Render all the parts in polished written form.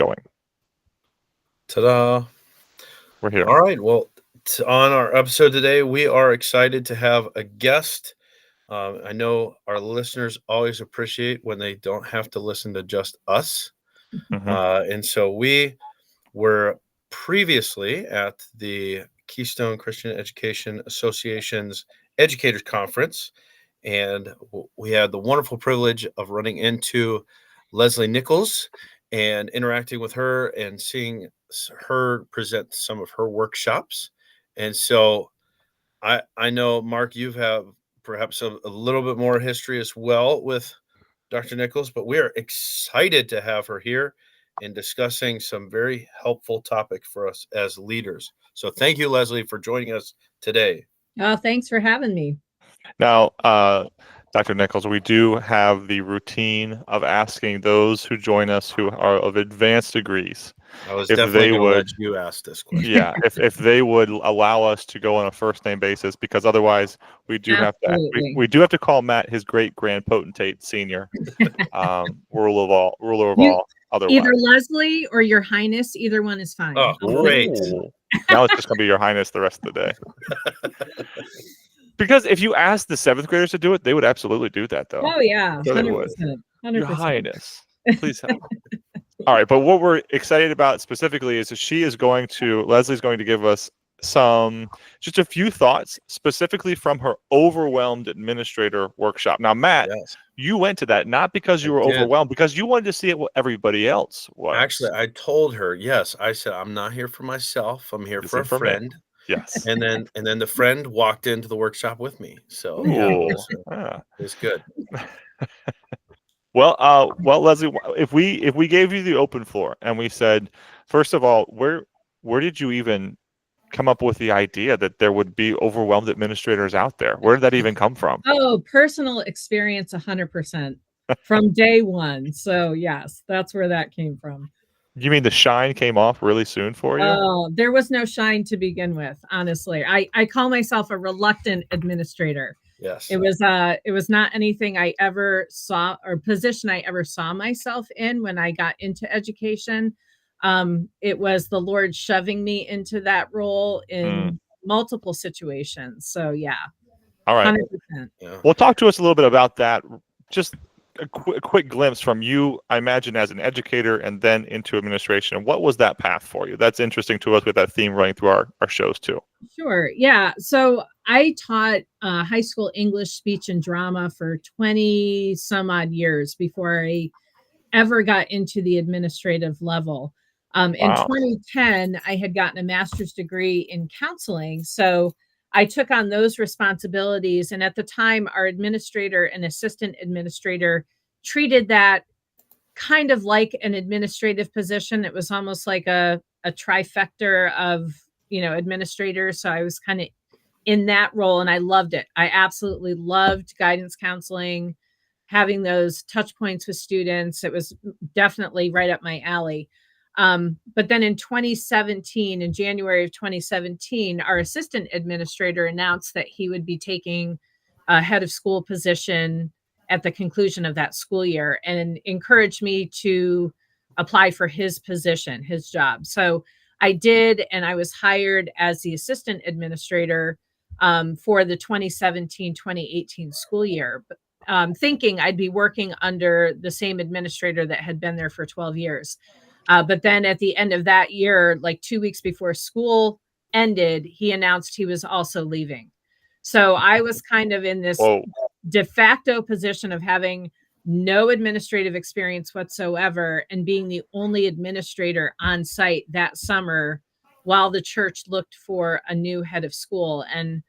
going. Ta-da. We're here. All right. Well, on our episode today, we are excited to have a guest. I know our listeners always appreciate when they don't have to listen to just us. And so we were previously at the Keystone Christian Education Association's Educators Conference, and we had the wonderful privilege of running into Lesli Nichols and interacting with her and seeing her present some of her workshops. And so I know, Mark, you have perhaps a little bit more history as well with Dr. Nichols, but we are excited to have her here and discussing some very helpful topic for us as leaders. So thank you, Lesli, for joining us today. Oh, thanks for having me. Now, Dr. Nichols, we do have the routine of asking those who join us who are of advanced degrees. I was definitely going to let you ask this question. Yeah, if they would allow us to go on a first name basis, because otherwise we do have to call Matt his great grand potentate senior, ruler of all. Otherwise, either Lesli or Your Highness, either one is fine. Oh, great! Now it's just going to be Your Highness the rest of the day. Because if you asked the 7th graders to do it, they would absolutely do that, though. Oh yeah, 100%. Your Highness, please help. All right, but what we're excited about specifically is that Lesli's going to give us just a few thoughts specifically from her Overwhelmed Administrator workshop. Now, Matt, you went to that not because you were overwhelmed, because you wanted to see what everybody else was. Actually, I told her, I said, I'm not here for myself. I'm here for a friend. Yes. And then the friend walked into the workshop with me. So it was good. Well, Lesli, if we gave you the open floor and we said, first of all, where did you even come up with the idea that there would be overwhelmed administrators out there? Where did that even come from? Oh, personal experience, 100% from day one. So yes, that's where that came from. You mean the shine came off really soon for you? Oh, there was no shine to begin with. Honestly, I call myself a reluctant administrator. Yes. It was not anything I ever saw or position I ever saw myself in when I got into education. It was the Lord shoving me into that role in multiple situations. So yeah. All right. 100%. Yeah. Well, talk to us a little bit about that. Just a quick glimpse from you, I imagine, as an educator and then into administration. What was that path for you? That's interesting to us with that theme running through our shows too. Sure. Yeah. So I taught high school English, speech, and drama for 20 some odd years before I ever got into the administrative level. In 2010, I had gotten a master's degree in counseling. So I took on those responsibilities. And at the time, our administrator and assistant administrator treated that kind of like an administrative position. It was almost like a trifecta of, administrators. So I was kind of in that role and I loved it. I absolutely loved guidance counseling, having those touch points with students. It was definitely right up my alley. But then in January of 2017, our assistant administrator announced that he would be taking a head of school position at the conclusion of that school year and encouraged me to apply for his position, his job. So I did, and I was hired as the assistant administrator for the 2017-2018 school year, thinking I'd be working under the same administrator that had been there for 12 years. But then at the end of that year, like 2 weeks before school ended, he announced he was also leaving. So I was kind of in this de facto position of having no administrative experience whatsoever and being the only administrator on site that summer while the church looked for a new head of school. And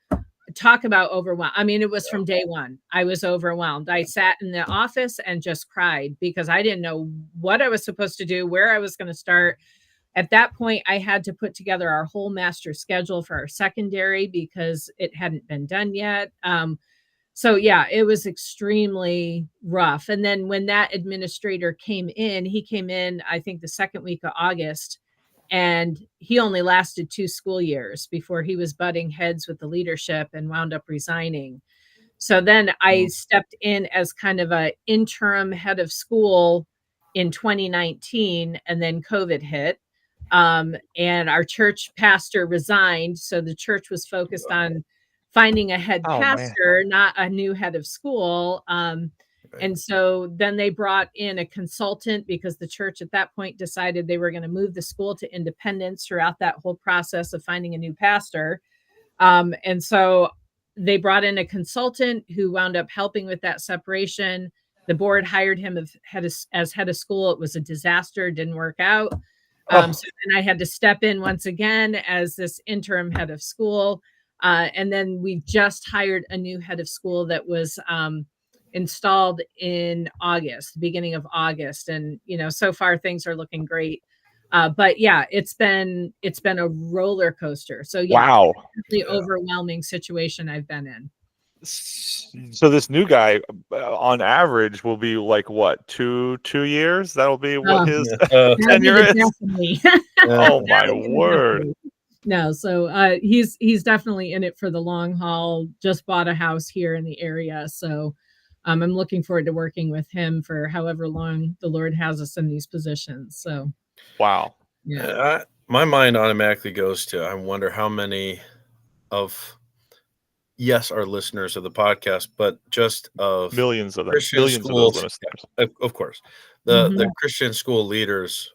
talk about overwhelmed. I mean, it was from day one. I was overwhelmed. I sat in the office and just cried because I didn't know what I was supposed to do, where I was going to start. At that point, I had to put together our whole master schedule for our secondary because it hadn't been done yet. So yeah, it was extremely rough. And then when that administrator came in, I think the second week of August, and he only lasted 2 school years before he was butting heads with the leadership and wound up resigning. So then I stepped in as kind of an interim head of school in 2019, and then COVID hit. And our church pastor resigned. So the church was focused on finding a head Oh man. pastor, not a new head of school. And so then they brought in a consultant because the church at that point decided they were going to move the school to independence throughout that whole process of finding a new pastor. And so they brought in a consultant who wound up helping with that separation. The board hired him as head of school. It was a disaster, didn't work out. So then I had to step in once again as this interim head of school. And then we just hired a new head of school that was installed in August, beginning of August. And, so far things are looking great. But yeah, it's been a roller coaster. So yeah, Wow. the overwhelming situation I've been in. So this new guy, on average, will be like what, 2 years? That'll be what his tenure is. Oh my word! No, so he's definitely in it for the long haul. Just bought a house here in the area, so I'm looking forward to working with him for however long the Lord has us in these positions. So, wow. Yeah. My mind automatically goes to, I wonder how many of, yes, our listeners of the podcast, but just of millions of them, Christian millions schools, of those listeners. of course, the Christian school leaders,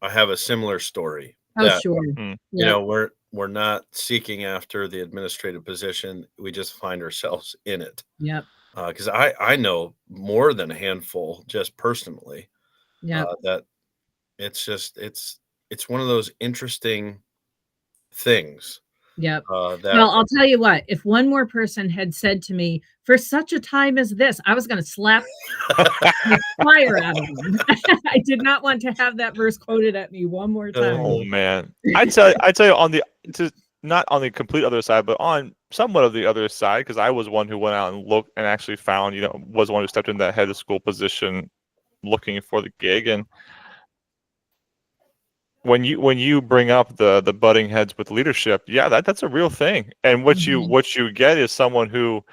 I have a similar story. Oh, sure. We're not seeking after the administrative position. We just find ourselves in it. Yep. Because I know more than a handful, just personally, that it's one of those interesting things. Yep. Well, I'll tell you what, if one more person had said to me, for such a time as this, I was going to slap the fire out of them. I did not want to have that verse quoted at me one more time. Oh man. I'd tell you not on the complete other side, but on somewhat of the other side, because I was one who went out and looked and actually found, was one who stepped in that head of school position looking for the gig. And when you bring up the butting heads with leadership, yeah, that's a real thing. And what you get is someone who,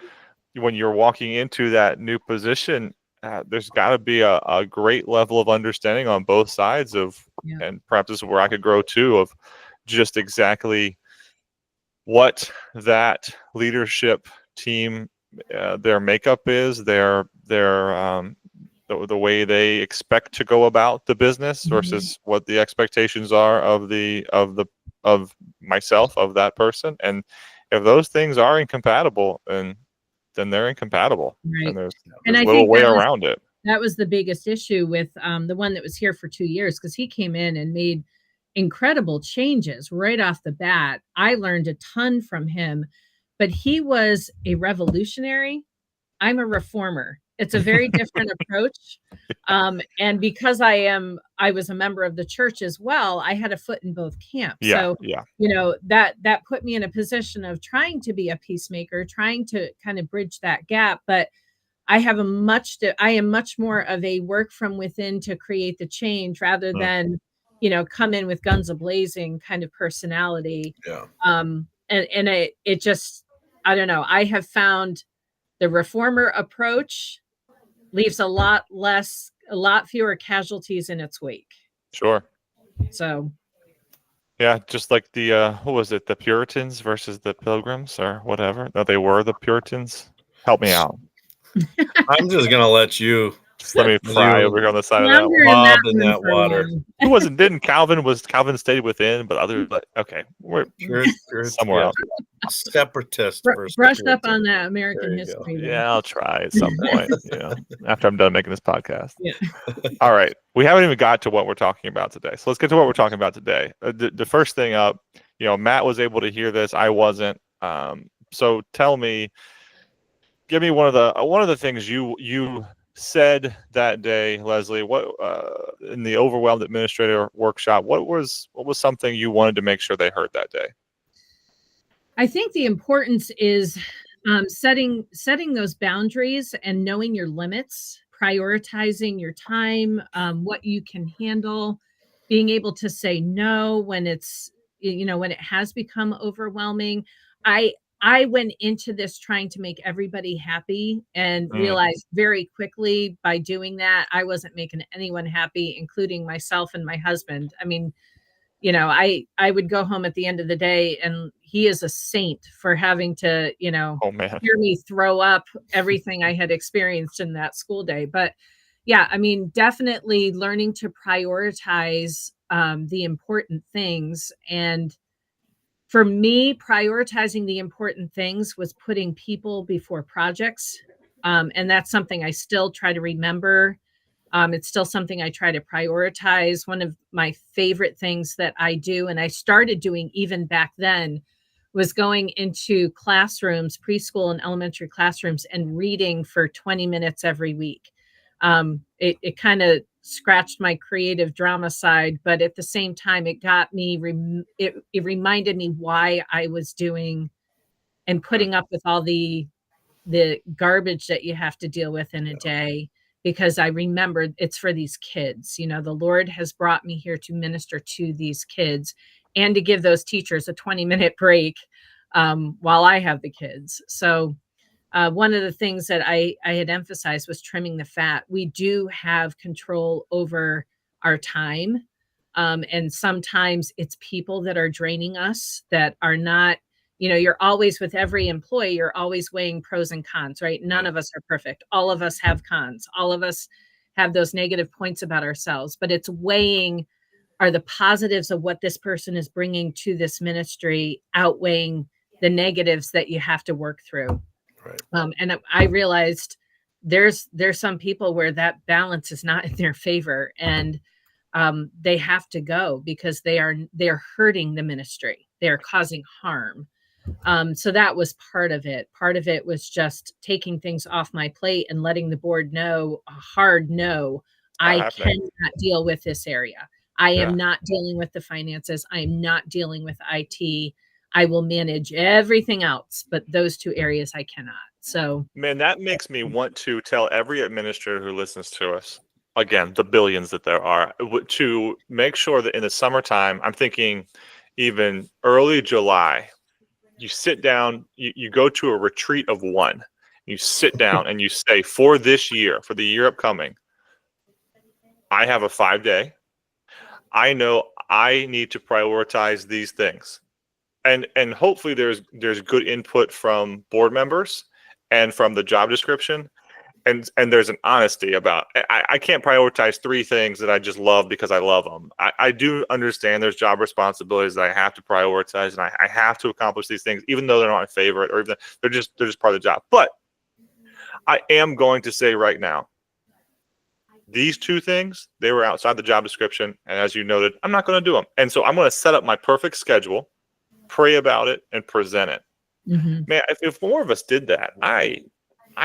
when you're walking into that new position, there's got to be a great level of understanding on both sides and perhaps this is where I could grow too, of just exactly what that leadership team, their makeup is, their the way they expect to go about the business versus what the expectations are of myself, of that person. And if those things are incompatible, then they're incompatible. Right. And there's I little think way around it. That was the biggest issue with the one that was here for 2 years, because he came in and made incredible changes right off the bat. I learned a ton from him, but he was a revolutionary. I'm a reformer. It's a very different approach. And because I was a member of the church as well, I had a foot in both camps. Yeah, so, that put me in a position of trying to be a peacemaker, trying to kind of bridge that gap. But I am much more of a work from within to create the change rather than, come in with guns a-blazing kind of personality. Yeah. And it just, I don't know. I have found the reformer approach leaves a lot fewer casualties in its wake. Sure. So. Yeah, just like the what was it, the Puritans versus the Pilgrims or whatever? No, they were the Puritans. Help me out. I'm just gonna let you. Just let me fry over here on the side of that one. Bobbed in that water. It wasn't. Didn't Calvin stayed within, but others. But okay, we're somewhere else. Separatist. Brush up on that American history. Yeah, I'll try at some point. After I'm done making this podcast. Yeah. All right, we haven't even got to what we're talking about today. So let's get to what we're talking about today. The first thing up, Matt was able to hear this. I wasn't. So tell me. Give me one of the things you said that day, Leslie. What in the overwhelmed administrator workshop? What was something you wanted to make sure they heard that day? I think the importance is setting those boundaries and knowing your limits, prioritizing your time, what you can handle, being able to say no when it's when it has become overwhelming. I went into this trying to make everybody happy and Mm. realized very quickly by doing that, I wasn't making anyone happy, including myself and my husband. I mean, you know, I would go home at the end of the day and he is a saint for having to, you know, Oh man. hear me throw up everything I had experienced in that school day. But yeah, I mean, definitely learning to prioritize the important things. And for me, prioritizing the important things was putting people before projects. And that's something I still try to remember. It's still something I try to prioritize. One of my favorite things that I do, and I started doing even back then, was going into classrooms, preschool and elementary classrooms, and reading for 20 minutes every week. It kind of scratched my creative drama side, but at the same time, it got me, it reminded me why I was doing and Mm. putting up with all the garbage that you have to deal with in a day, because I remembered it's for these kids. You know, the Lord has brought me here to minister to these kids and to give those teachers a 20-minute break while I have the kids. So one of the things that I had emphasized was trimming the fat. We do have control over our time. And sometimes it's people that are draining us that are not, you know, you're always with every employee, you're always weighing pros and cons, right? None of us are perfect. All of us have cons. All of us have those negative points about ourselves, but it's weighing, are the positives of what this person is bringing to this ministry outweighing the negatives that you have to work through. Right. And I realized there's some people where that balance is not in their favor, and they have to go because they're hurting the ministry. They're causing harm. So that was part of it. Part of it was just taking things off my plate and letting the board know a hard no. Not I happening. cannot deal with this area. I Yeah. am not dealing with the finances. I am not dealing with IT. I will manage everything else, but those two areas I cannot. So Man, that makes me want to tell every administrator who listens to us, again, the billions that there are, to make sure that in the summertime, I'm thinking even early July, you sit down, you go to a retreat of one. You sit down and you say, for this year, for the year upcoming, I have a 5-day. I know I need to prioritize these things. And hopefully there's good input from board members and from the job description, and there's an honesty about I can't prioritize 3 things that I just love because I love them. I do understand there's job responsibilities that I have to prioritize, and I have to accomplish these things even though they're not my favorite, or even they're just part of the job. But I am going to say right now, these 2 things, they were outside the job description, and as you noted, I'm not going to do them. And so I'm going to set up my perfect schedule, pray about it, and present it. mhm. Man, if more of us did that, I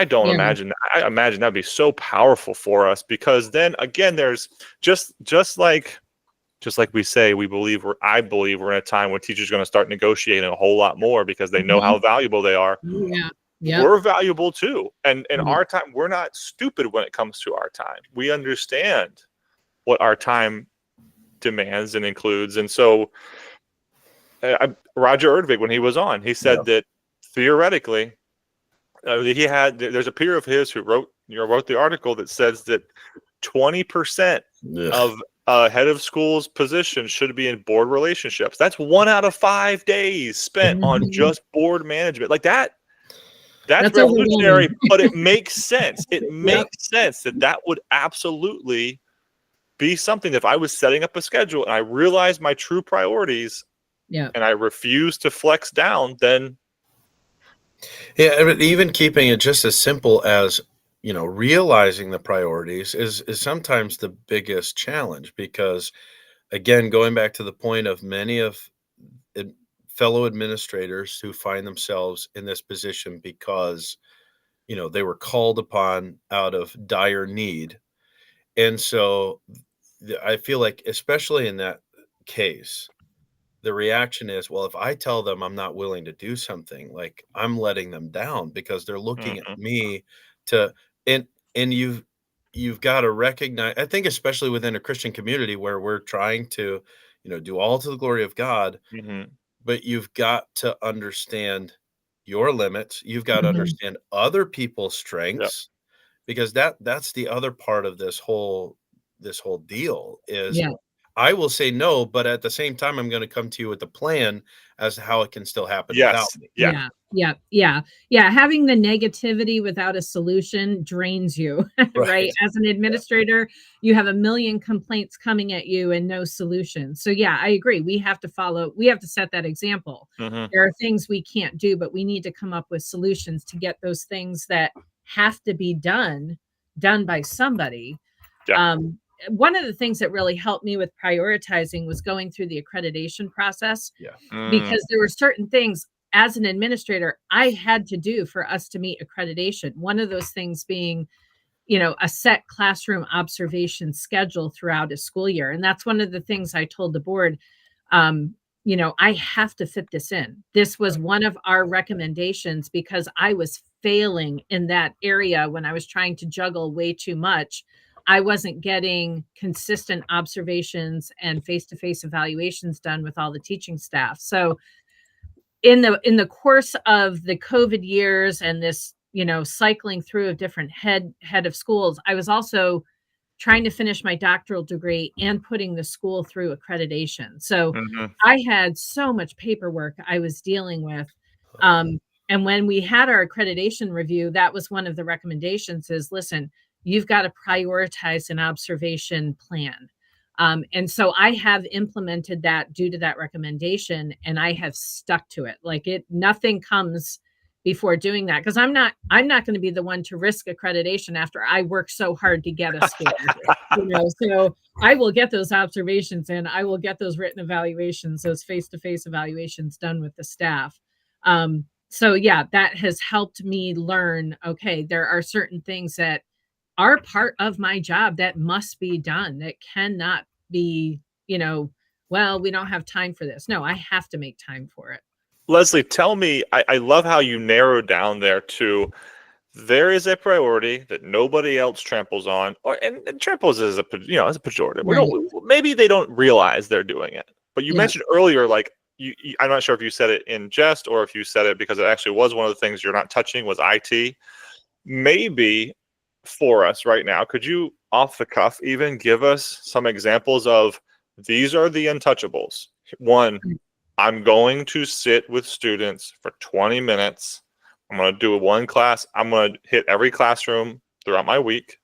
don't Yeah. imagine. I imagine that'd be so powerful for us, because then again, there's just like we say, I believe we're in a time when teachers are going to start negotiating a whole lot more because they know Mhm. how valuable they are. Yeah. Yep. We're valuable too, and in Mhm. our time, we're not stupid when it comes to our time. We understand what our time demands and includes, and so Roger Erdvig, when he was on, he said that theoretically, there's a peer of his who wrote the article that says that 20% of a head of school's position should be in board relationships. That's 1 out of 5 days spent on Mhm. just board management. Like that. That's That's overwhelming. revolutionary, but it makes sense. It Yep. makes sense that would absolutely be something. If I was setting up a schedule and I realized my true priorities, Yeah. and I refuse to flex down, then Yeah, but even keeping it just as simple as, realizing the priorities is sometimes the biggest challenge, because again, going back to the point of many of ad- fellow administrators who find themselves in this position because, they were called upon out of dire need. And so I feel like, especially in that case, the reaction is, well, if I tell them I'm not willing to do something, like, I'm letting them down because they're looking at mhm, me to and and you've got to recognize, I think, especially within a Christian community where we're trying to, do all to the glory of God, mhm. but you've got to understand, your limits. You've got to understand other people's strengths, because that's the other part of this whole deal is I will say no, but at the same time, I'm going to come to you with a plan as to how it can still happen without me. Yeah. Having the negativity without a solution drains you, right? As an administrator, you have a million complaints coming at you and no solution. So yeah, I agree. We have to set that example. There are things we can't do, but we need to come up with solutions to get those things that have to be done by somebody. One of the things that really helped me with prioritizing was going through the accreditation process, because there were certain things as an administrator I had to do for us to meet accreditation. One of those things being, a set classroom observation schedule throughout a school year. And that's one of the things I told the board, I have to fit this in. This was one of our recommendations because I was failing in that area when I was trying to juggle way too much. I wasn't getting consistent observations and face-to-face evaluations done with all the teaching staff. So in the course of the COVID years and this, cycling through of different head of schools, I was also trying to finish my doctoral degree and putting the school through accreditation. So I had so much paperwork I was dealing with. And when we had our accreditation review, that was one of the recommendations is, listen, you've got to prioritize an observation plan. And so I have implemented that due to that recommendation, and I have stuck to it. Nothing comes before doing that, because I'm not going to be the one to risk accreditation after I work so hard to get us here. So I will get those observations and I will get those written evaluations, those face-to-face evaluations done with the staff. So yeah, that has helped me learn, okay, there are certain things that are part of my job that must be done. That cannot be, well, we don't have time for this. No, I have to make time for it. Lesli, tell me, I love how you narrowed down there to there is a priority that nobody else tramples on, and tramples is as a pejorative. Right. Maybe they don't realize they're doing it. But you mentioned earlier, I'm not sure if you said it in jest or if you said it because it actually was one of the things you're not touching was IT. Maybe for us right now, could you off the cuff even give us some examples of these are the untouchables? One, I'm going to sit with students for 20 minutes. I'm going to do one class. I'm going to hit every classroom throughout my week.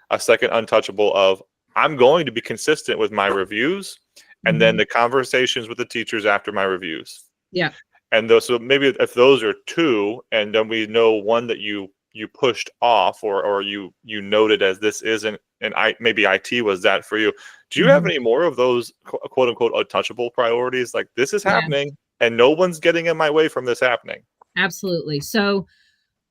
A second untouchable of I'm going to be consistent with my reviews and then the conversations with the teachers after my reviews. Yeah. And so maybe if those are two, and then we know one that you pushed off or you noted as this isn't, and maybe IT was that for you. Do you have any more of those quote unquote untouchable priorities? Like this is happening and no one's getting in my way from this happening. Absolutely. So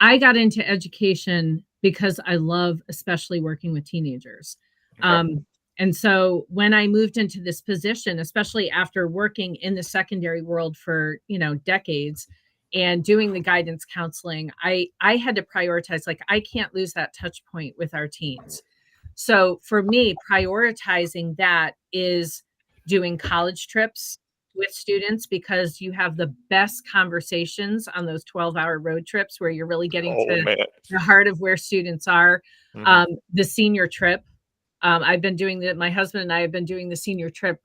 I got into education because I love especially working with teenagers. Okay. And so when I moved into this position, especially after working in the secondary world for, decades and doing the guidance counseling, I had to prioritize, I can't lose that touch point with our teens. So for me, prioritizing that is doing college trips with students, because you have the best conversations on those 12-hour road trips where you're really getting to the heart of where students are. The senior trip. I've been doing that. My husband and I have been doing the senior trip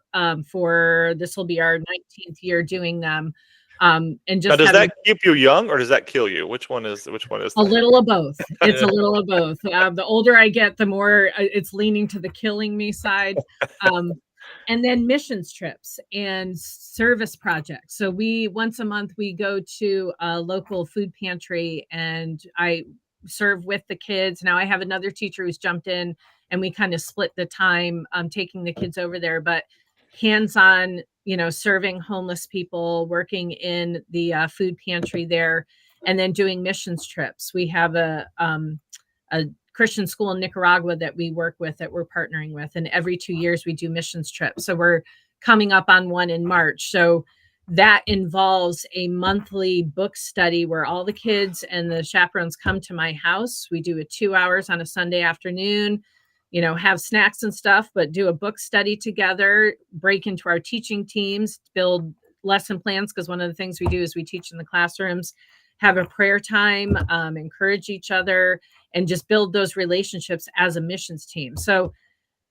for this will be our 19th year doing them. And just now, does that keep you young or does that kill you? Which one is a little of both? It's a little of both. The older I get, the more it's leaning to the killing me side. And then missions trips and service projects. So once a month we go to a local food pantry and I serve with the kids. Now I have another teacher who's jumped in and we kind of split the time taking the kids over there, but hands-on, serving homeless people, working in the food pantry there, and then doing missions trips. We have a Christian school in Nicaragua that we work with, that we're partnering with. And every 2 years we do missions trips. So we're coming up on one in March. So that involves a monthly book study where all the kids and the chaperones come to my house. We do 2 hours on a Sunday afternoon, have snacks and stuff, but do a book study together, break into our teaching teams, build lesson plans. Because one of the things we do is we teach in the classrooms, have a prayer time, encourage each other, and just build those relationships as a missions team. So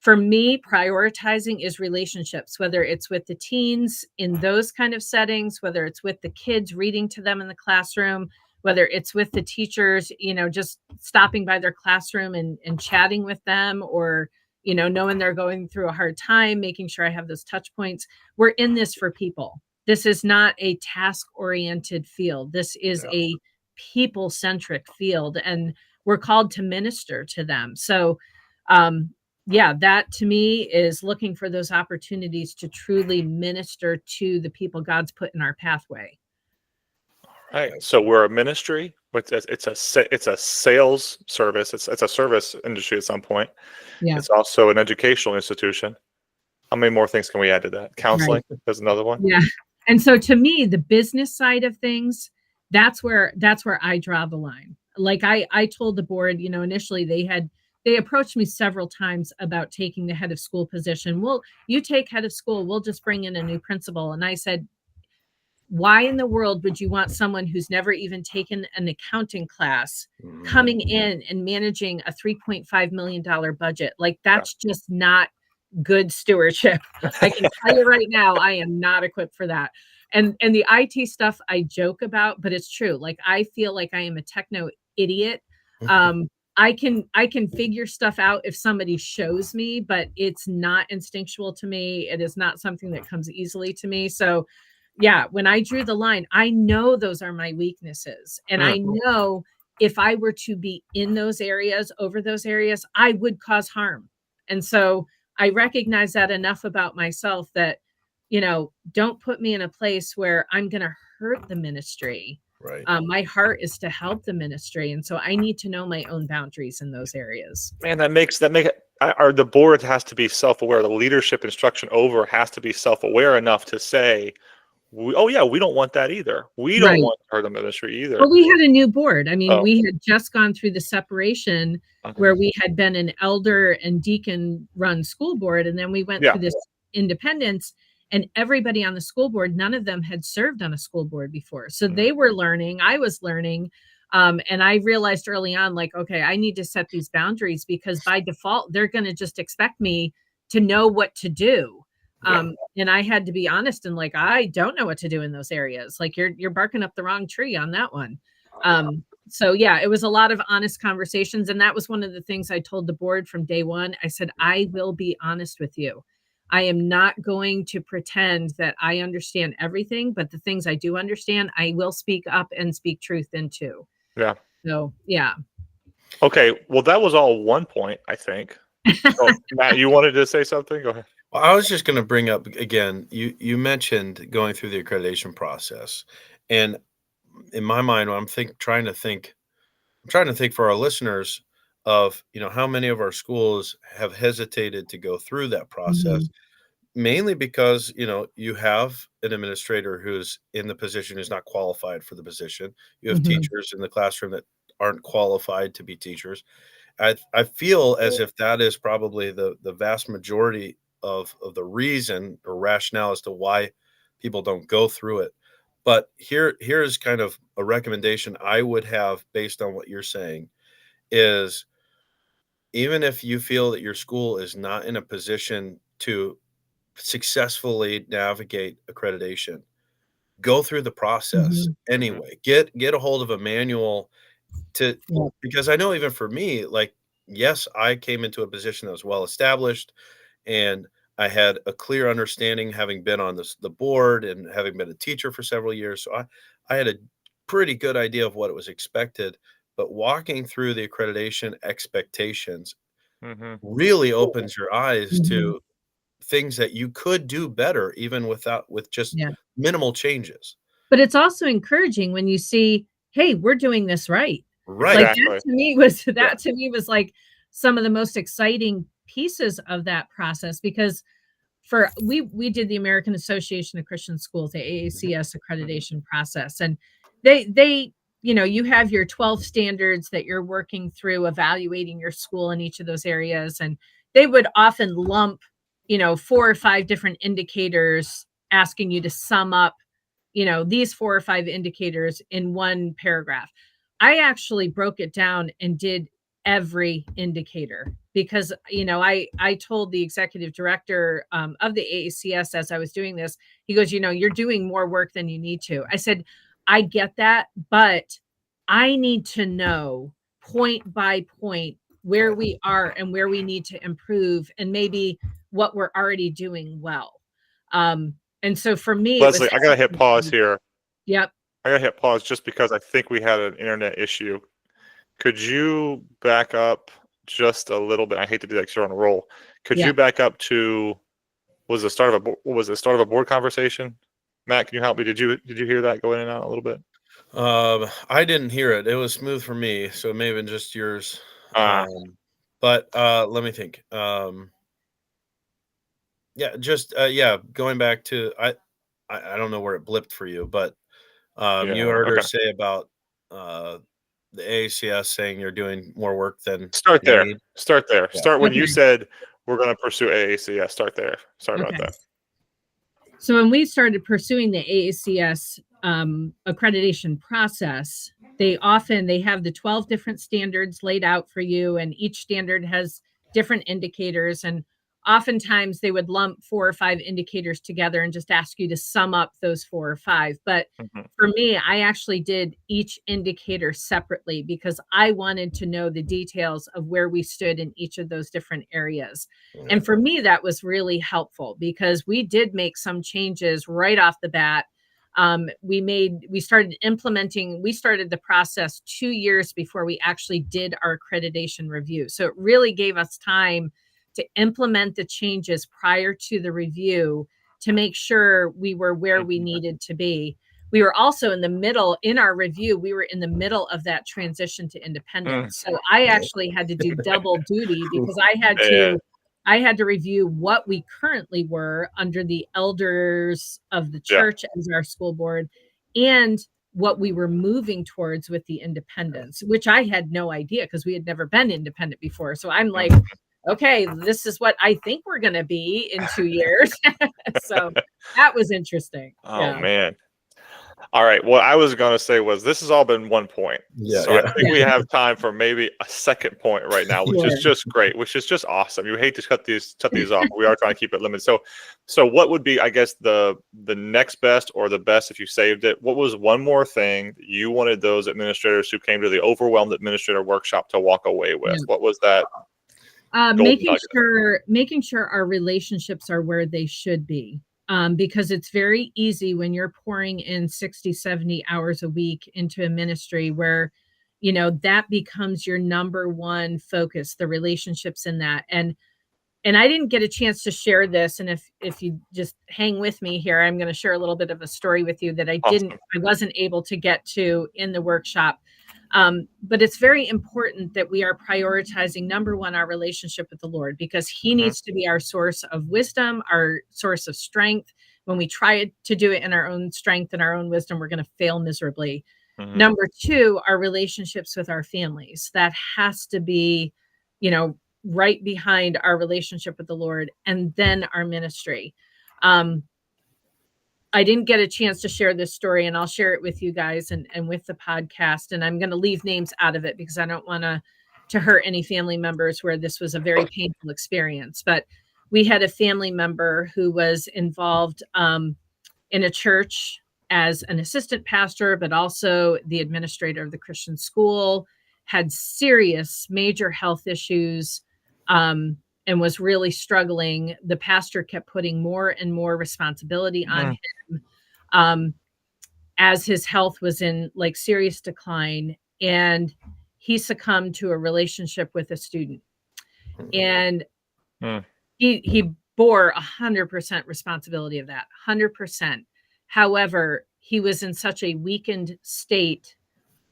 for me, prioritizing is relationships, whether it's with the teens in those kind of settings, whether it's with the kids reading to them in the classroom, whether it's with the teachers, just stopping by their classroom and chatting with them, or, knowing they're going through a hard time, making sure I have those touch points. We're in this for people. This is not a task-oriented field. This is a people-centric field, and we're called to minister to them. So, that to me is looking for those opportunities to truly minister to the people God's put in our pathway. Right. So we're a ministry, but it's a sales service. It's a service industry at some point. Yeah. It's also an educational institution. How many more things can we add to that? Counseling is another one. Yeah. And so to me, the business side of things, that's where I draw the line. Like I told the board, initially they approached me several times about taking the head of school position. Well, you take head of school, we'll just bring in a new principal. And I said, why in the world would you want someone who's never even taken an accounting class coming in and managing a $3.5 million budget? Like, that's just not good stewardship. I can tell you right now, I am not equipped for that. And the IT stuff I joke about, but it's true. Like, I feel like I am a techno idiot. I can figure stuff out if somebody shows me, but it's not instinctual to me. It is not something that comes easily to me. So yeah, when I drew the line, I know those are my weaknesses. And I know if I were to be in those areas, over those areas, I would cause harm. And so I recognize that enough about myself that, don't put me in a place where I'm going to hurt the ministry. Right. My heart is to help the ministry. And so I need to know my own boundaries in those areas. Man, the board has to be self-aware. The leadership instruction over has to be self-aware enough to say, we don't want that either. We don't want to hurt the ministry either. Well, we had a new board. I mean, we had just gone through the separation where we had been an elder and deacon run school board. And then we went through this independence, and everybody on the school board, none of them had served on a school board before. So they were learning, I was learning. And I realized early on, like, okay, I need to set these boundaries, because by default, they're going to just expect me to know what to do. And I had to be honest and like, I don't know what to do in those areas. Like, you're barking up the wrong tree on that one. So yeah, it was a lot of honest conversations. And that was one of the things I told the board from day one. I said, I will be honest with you. I am not going to pretend that I understand everything, but the things I do understand, I will speak up and speak truth into. Yeah. So yeah. Okay. Well, that was all one point, I think. So, Matt, you wanted to say something? Go ahead. Well, I was just going to bring up again, you mentioned going through the accreditation process. And in my mind, I'm trying to think for our listeners of, how many of our schools have hesitated to go through that process, mainly because, you have an administrator who's in the position who's not qualified for the position. You have teachers in the classroom that aren't qualified to be teachers. I feel as if that is probably the vast majority of the reason or rationale as to why people don't go through it. But here's kind of a recommendation I would have based on what you're saying is, even if you feel that your school is not in a position to successfully navigate accreditation, go through the process anyway. Get a hold of a manual because I know even for me, like, yes, I came into a position that was well established, and I had a clear understanding, having been on the board and having been a teacher for several years. So I had a pretty good idea of what it was expected. But walking through the accreditation expectations really opens your eyes to things that you could do better, even with just minimal changes. But it's also encouraging when you see, hey, we're doing this right. Right. Like, that to me was like some of the most exciting pieces of that process, because we did the American Association of Christian Schools, the AACS accreditation process, and they you have your 12 standards that you're working through evaluating your school in each of those areas, and they would often lump 4 or 5 different indicators, asking you to sum up these 4 or 5 indicators in one paragraph. I actually broke it down and did every indicator because, I told the executive director of the AACS as I was doing this, he goes, you're doing more work than you need to. I said, I get that, but I need to know point by point where we are and where we need to improve and maybe what we're already doing well. And so for me, Leslie, it was, I gotta hit pause here. yep. I gotta hit pause just because I think we had an internet issue. Could you back up just a little bit? I hate to do that because you're on a roll. Could Yeah. you back up to was the start of a board conversation? Matt, can you help me? Did you hear that go in and out a little bit? I didn't hear it. It was smooth for me, so it may have been just yours. Ah. But let me think. Going back to I don't know where it blipped for you, but you heard her say about the AACS saying you're doing more work than Start you there. need. Start there. Yeah. Start when you Okay. said we're going to pursue AACS. Start there. Sorry about Okay. that. So when we started pursuing the AACS accreditation process, they have the 12 different standards laid out for you, and each standard has different indicators. And oftentimes they would lump 4 or 5 indicators together and just ask you to sum up those 4 or 5. But for me, I actually did each indicator separately because I wanted to know the details of where we stood in each of those different areas. And for me, that was really helpful because we did make some changes right off the bat. We started the process 2 years before we actually did our accreditation review. So it really gave us time to implement the changes prior to the review to make sure we were where we needed to be. We were also in the middle of that transition to independence. So I actually had to do double duty because I had to review what we currently were under the elders of the church as our school board and what we were moving towards with the independence, which I had no idea because we had never been independent before. So I'm like, okay, this is what I think we're going to be in 2 years. So that was interesting. Oh, man. All right. What I was going to say was this has all been one point. So I think we have time for maybe a second point right now, which is just great, which is just awesome. You hate to cut these off. We are trying to keep it limited. So what would be, I guess, the next best or the best if you saved it? What was one more thing you wanted those administrators who came to the Overwhelmed Administrator Workshop to walk away with? What was that? Making sure our relationships are where they should be. Because it's very easy when you're pouring in 60, 70 hours a week into a ministry where, that becomes your number one focus, the relationships in that. And I didn't get a chance to share this. And if you just hang with me here, I'm going to share a little bit of a story with you that I wasn't able to get to in the workshop. But it's very important that we are prioritizing, number one, our relationship with the Lord, because he needs to be our source of wisdom, our source of strength. When we try to do it in our own strength and our own wisdom, we're going to fail miserably. Number two, our relationships with our families. That has to be, right behind our relationship with the Lord, and then our ministry. I didn't get a chance to share this story, and I'll share it with you guys and with the podcast. And I'm going to leave names out of it because I don't want to hurt any family members where this was a very painful experience. But we had a family member who was involved in a church as an assistant pastor, but also the administrator of the Christian school, had serious major health issues, and was really struggling. The pastor kept putting more and more responsibility on him as his health was in serious decline, and he succumbed to a relationship with a student, and he bore 100% responsibility of that, 100%. However, he was in such a weakened state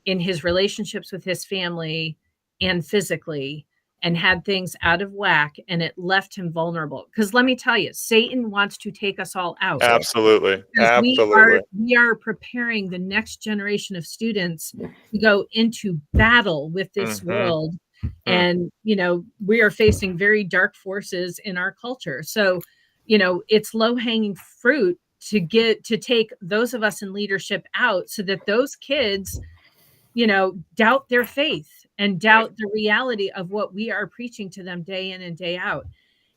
in his relationships with his family and physically, and had things out of whack, and it left him vulnerable. Because let me tell you, Satan wants to take us all out. Absolutely. We are preparing the next generation of students to go into battle with this world. And, we are facing very dark forces in our culture. So, it's low-hanging fruit to take those of us in leadership out so that those kids, doubt their faith and doubt the reality of what we are preaching to them day in and day out.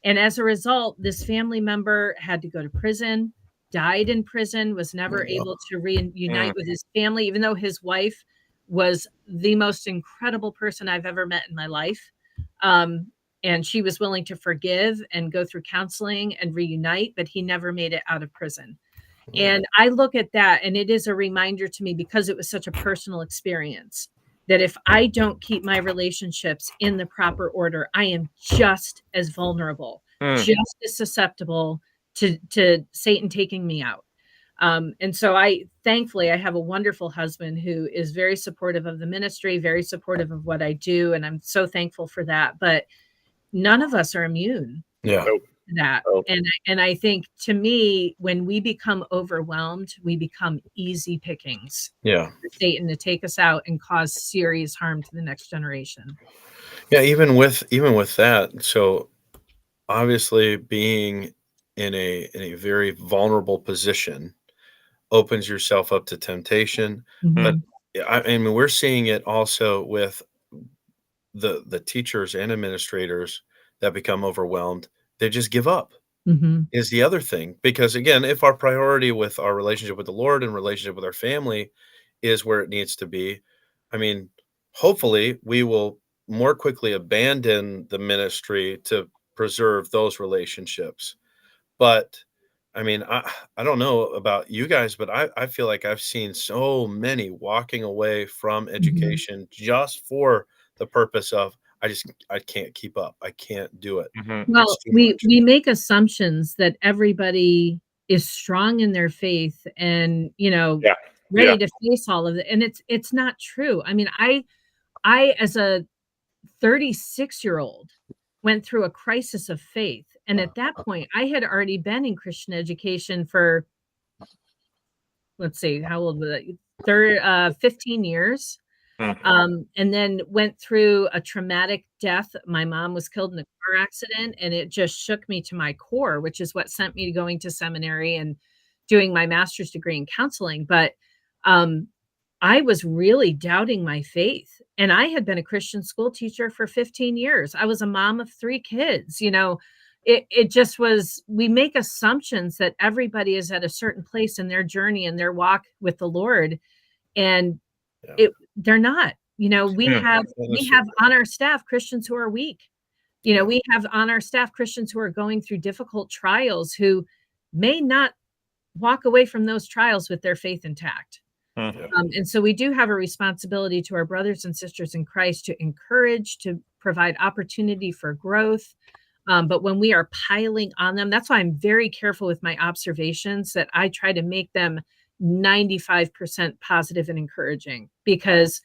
And as a result, this family member had to go to prison, died in prison, was never able to reunite with his family, even though his wife was the most incredible person I've ever met in my life. And she was willing to forgive and go through counseling and reunite, but he never made it out of prison. And I look at that, and it is a reminder to me, because it was such a personal experience, that if I don't keep my relationships in the proper order, I am just as vulnerable, just as susceptible to Satan taking me out. And so thankfully, I have a wonderful husband who is very supportive of the ministry, very supportive of what I do. And I'm so thankful for that. But none of us are immune. Yeah. That. And I think, to me, when we become overwhelmed, we become easy pickings. Yeah. For Satan to take us out and cause serious harm to the next generation. Yeah, even with that. So obviously being in a very vulnerable position opens yourself up to temptation. But I mean, we're seeing it also with the teachers and administrators that become overwhelmed. They just give up. Is the other thing. Because again, if our priority with our relationship with the Lord and relationship with our family is where it needs to be, I mean, hopefully we will more quickly abandon the ministry to preserve those relationships. But I mean, I don't know about you guys, but I feel like I've seen so many walking away from education just for the purpose of, I can't keep up. I can't do it. Well, we make assumptions that everybody is strong in their faith and, ready to face all of it. And it's not true. I mean, I as a 36-year-old went through a crisis of faith. And at that point, I had already been in Christian education for, let's see, how old was I? 15 years. And then went through a traumatic death. My mom was killed in a car accident, and it just shook me to my core, which is what sent me to going to seminary and doing my master's degree in counseling. But I was really doubting my faith. And I had been a Christian school teacher for 15 years. I was a mom of 3 kids. It just was, we make assumptions that everybody is at a certain place in their journey and their walk with the Lord. And they're not. We have on our staff Christians who are weak. We have on our staff Christians who are going through difficult trials, who may not walk away from those trials with their faith intact. And so we do have a responsibility to our brothers and sisters in Christ to encourage, to provide opportunity for growth. But when we are piling on them, that's why I'm very careful with my observations, that I try to make them 95% positive and encouraging, because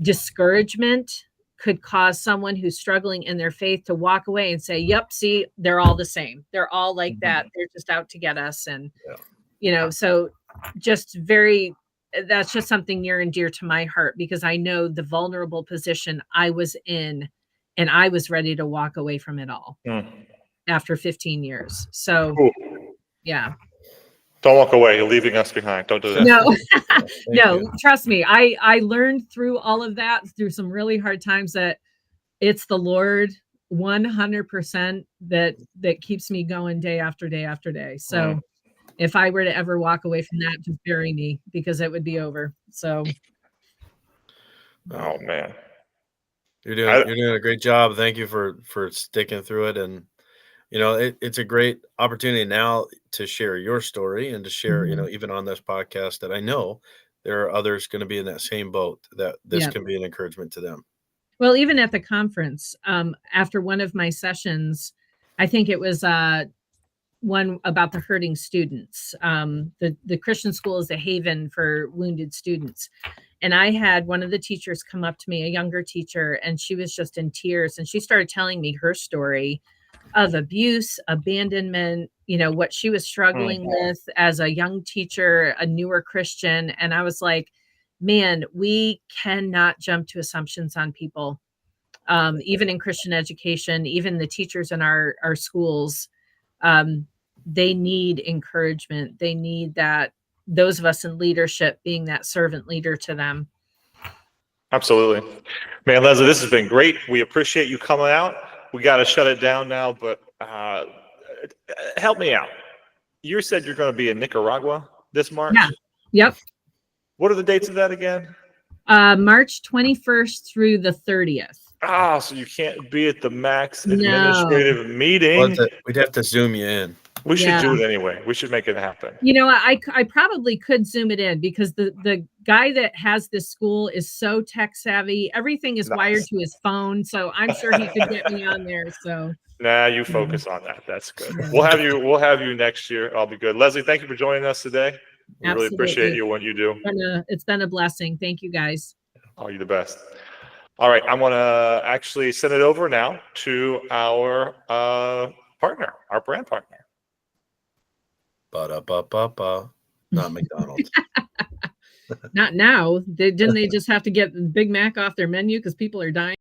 discouragement could cause someone who's struggling in their faith to walk away and say, yep, see, they're all the same. They're all like that. They're just out to get us. And, so that's just something near and dear to my heart, because I know the vulnerable position I was in, and I was ready to walk away from it all after 15 years. So, yeah. Don't walk away. You're leaving us behind. Don't do that. No, no, trust me. I learned through all of that, through some really hard times, that it's the Lord 100% that keeps me going day after day after day. So if I were to ever walk away from that, just bury me, because it would be over. So. Oh man. You're doing a great job. Thank you for sticking through it. And it's a great opportunity now to share your story and to share, even on this podcast, that I know there are others going to be in that same boat, that this can be an encouragement to them. Well, even at the conference, after one of my sessions, I think it was one about the hurting students. The Christian school is a haven for wounded students. And I had one of the teachers come up to me, a younger teacher, and she was just in tears. And she started telling me her story of abuse, abandonment, what she was struggling with as a young teacher, a newer Christian. And I was like, man, we cannot jump to assumptions on people. Even in Christian education, even the teachers in our schools, they need encouragement. They need that, those of us in leadership being that servant leader to them. Absolutely. Man, Leslie, this has been great. We appreciate you coming out. We got to shut it down now, but help me out. You said you're going to be in Nicaragua this March? Yeah. Yep. What are the dates of that again? March 21st through the 30th. Ah, so you can't be at the Max No. administrative meeting. We'd have to zoom you in. We should Yeah. do it anyway. We should make it happen. You know, I probably could zoom it in because the guy that has this school is so tech savvy. Everything is Nice. wired to his phone, so I'm sure he could get me on there. So Nah, you focus on that. That's good. Yeah. We'll have you next year. I'll be good. Leslie, thank you for joining us today. We really appreciate Absolutely. you what you do. It's been a blessing. Thank you, guys. Oh, you're the best. All right, I'm gonna actually send it over now to our partner, our brand partner. Ba-da-ba-ba-ba. Not McDonald's. Not now. Didn't they just have to get the Big Mac off their menu because people are dying?